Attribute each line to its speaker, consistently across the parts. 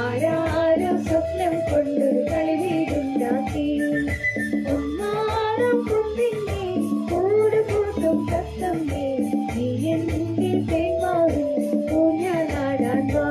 Speaker 1: ആരാരോ സ്വപ്നം കൊണ്ടൊരു കളിവീടുണ്ടാക്കി. ഒന്നാരം കുന്നിന്റെ കൂട് കൂട്ടും തത്തമ്മേ, നീ എന്റെ തേന്മാവിൽ ഊഞ്ഞാലാടാൻ വാ.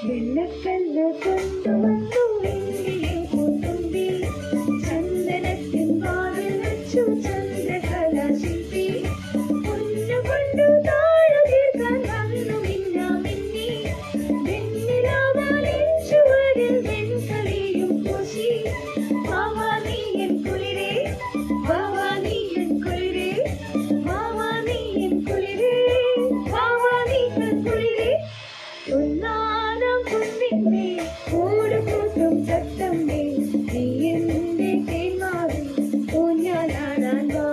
Speaker 1: വെള്ളക്കല്ല് കൊണ്ടുവന്നു വെള്ളിയെ പൂത്തുമ്പി, ചന്ദനത്തിൻ വാതിൽ വെച്ചു ചന്ദ്രകലാശില്പി. പൊന്നുകൊണ്ടു താഴു തീർക്കാൻ വന്നു മിന്നാമിന്നി, വെണ്ണിലാവാലിൻ ചുവരിൽ വെൺകളിയും പൂശി. വാവാ നീ എൻ കുളിരേ, വാവാ നീ എൻ കുളിരേ, വാവാ നീ എൻ കുളിരേ, വാവാ നീ എൻ കുളിരേ. ഒന്നാനം കുന്നിന്മേ കൂട് കൂട്ടും തത്തമ്മേ, നീ എന്റെ തേന്മാവിൽ ഊഞ്ഞാലാടാൻ വാ.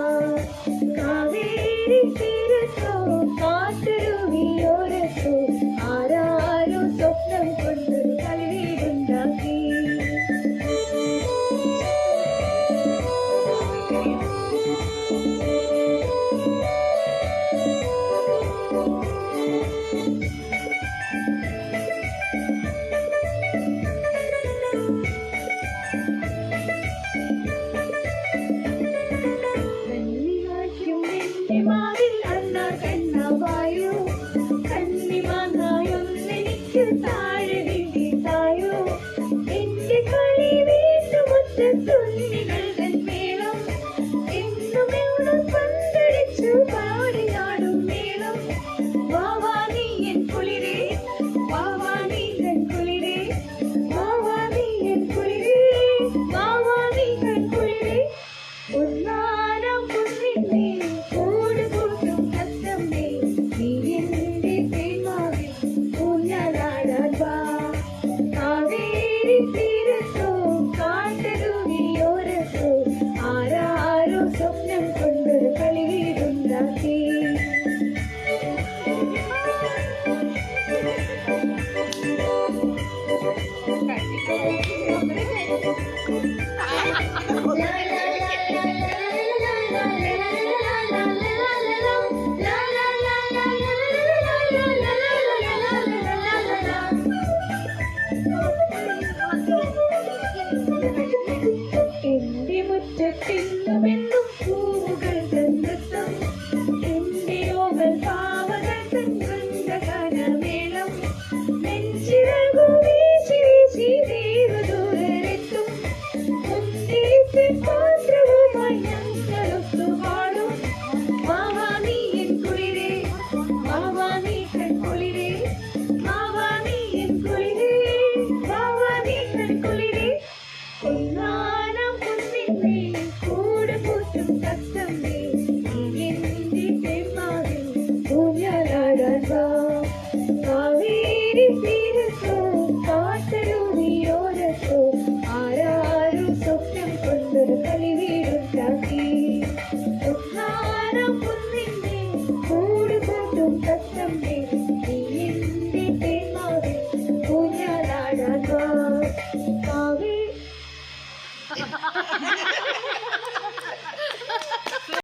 Speaker 1: കാവേരി തീരത്തോ കാട്ടരുവിയോരത്തോ ആരാരോ സ്വപ്നം കൊണ്ടൊരു കളിവീടുണ്ടാക്കി. മാവിൽ അണ്ണാ കണ്ണാ വായു, കണ്ണിമാങ്ങായൊന്നെനിക്ക് താഴെ വീണ്ടി തായോ. എന്റെ കളി വീട്ടുമുറ്റത്തുണ്ണികൾ മേളം, എന്നുമെന്നും പന്തടിച്ചു പാടിയാടും മേളം. വാവാ നീ എൻ കുളിരേ, വാവാ നീ എൻ കുളിരേ, വാവാ നീ എൻ കുളിരേ, വാവാ നീ എൻ കുളിരേ. ഒന്നാനം കുന്നിന്മേ കൂട് കൂട്ടും തത്തമ്മേ, നീ എന്റെ തേന്മാവിൽ ഊഞ്ഞാലാടാൻ വാ. കാവേരി തീരത്തോ കാട്ടരുവിയോരത്തോ ആരാരോ സ്വപ്നം കൊണ്ടൊരു കളിവീടുണ്ടാക്കി. എന്റെ മുറ്റത്തെന്നുമെന്നും പൂവുകൾ നൃത്തം, എന്റെ ഓവൽ പാവകൾ വൃന്ദഗാനമേളം. നെഞ്ചിറകു വീശി വീശി ദേവദൂതരെത്തും, മുന്തിരിത്തെ പാത്രവുമായി ഞങ്ങളൊത്തു പാടും. വാവാ നീ എൻ കുളിരേ, വാവാ നീ എൻ കുളിരേ, വാവാ നീ എൻ കുളിരേ, വാവാ നീ എൻ കുളിരേ. ഒന്നാനം കുന്നിന്മേ കൂട് കൂട്ടും തത്തമ്മേ, നീ എന്റെ തേന്മാവിൽ ഊഞ്ഞാലാടാൻ വാ. കാവേരി തീരത്തോ കാട്ടരുവിയോരത്തോ ആരാരോ സ്വപ്നം കൊണ്ടൊരു കളിവീടുണ്ടാക്കി. ഒന്നാനം കുന്നിന്മേ കൂട് കൂട്ടും തത്തമ്മേ,